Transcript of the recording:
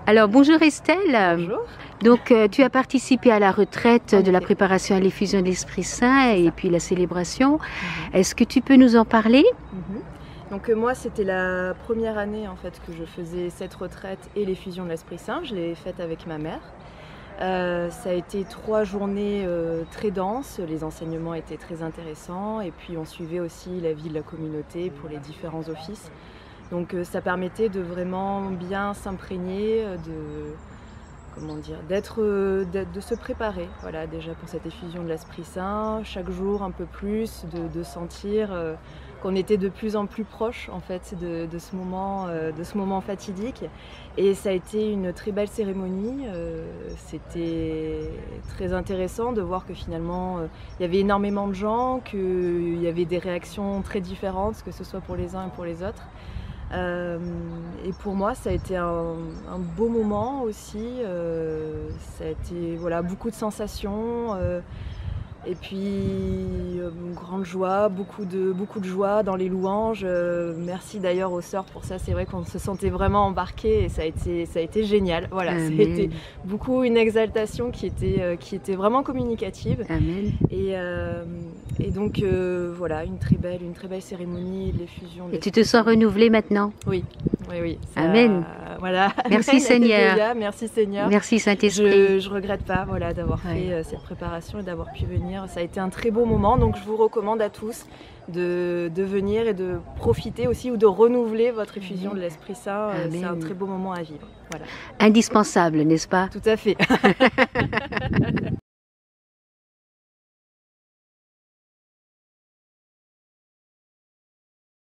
Alors bonjour Estelle. Bonjour. Donc tu as participé à la retraite de la effet. préparation à l'effusion de l'Esprit Saint et puis la célébration. Mhm. Est-ce que tu peux nous en parler? Mhm. Donc moi c'était la première année en fait que je faisais cette retraite et l'effusion de l'Esprit Saint. Je l'ai faite avec ma mère. Ça a été 3 journées très denses, les enseignements étaient très intéressants et puis on suivait aussi la vie de la communauté pour les différents offices. Donc ça permettait de vraiment bien s'imprégner, de se préparer, voilà, déjà pour cette effusion de l'Esprit Saint, chaque jour un peu plus, de sentir qu'on était de plus en plus proche en fait de ce moment fatidique. Et ça a été une très belle cérémonie. C'était très intéressant de voir que finalement il y avait énormément de gens, qu'il y avait des réactions très différentes, que ce soit pour les uns et pour les autres. Et pour moi, ça a été un beau moment aussi. Ça a été beaucoup de sensations. Et puis une grande joie, beaucoup de joie dans les louanges. Merci d'ailleurs aux sœurs pour ça. C'est vrai qu'on se sentait vraiment embarqués et ça a été génial. Voilà, ça a été beaucoup une exaltation qui était vraiment communicative. Amen. Et donc voilà, une très belle cérémonie de l'effusion. Et tu te sens renouvelée maintenant? Oui. Ça, Amen. Voilà. Merci Amen, Seigneur. Alléluia, merci Seigneur. Merci Saint-Esprit. Je regrette pas d'avoir fait cette préparation et d'avoir pu venir. Ça a été un très beau moment, donc je vous recommande à tous de venir et de profiter aussi ou de renouveler votre effusion de l'Esprit Saint. C'est un très beau moment à vivre. Voilà. Indispensable, n'est-ce pas? Tout à fait.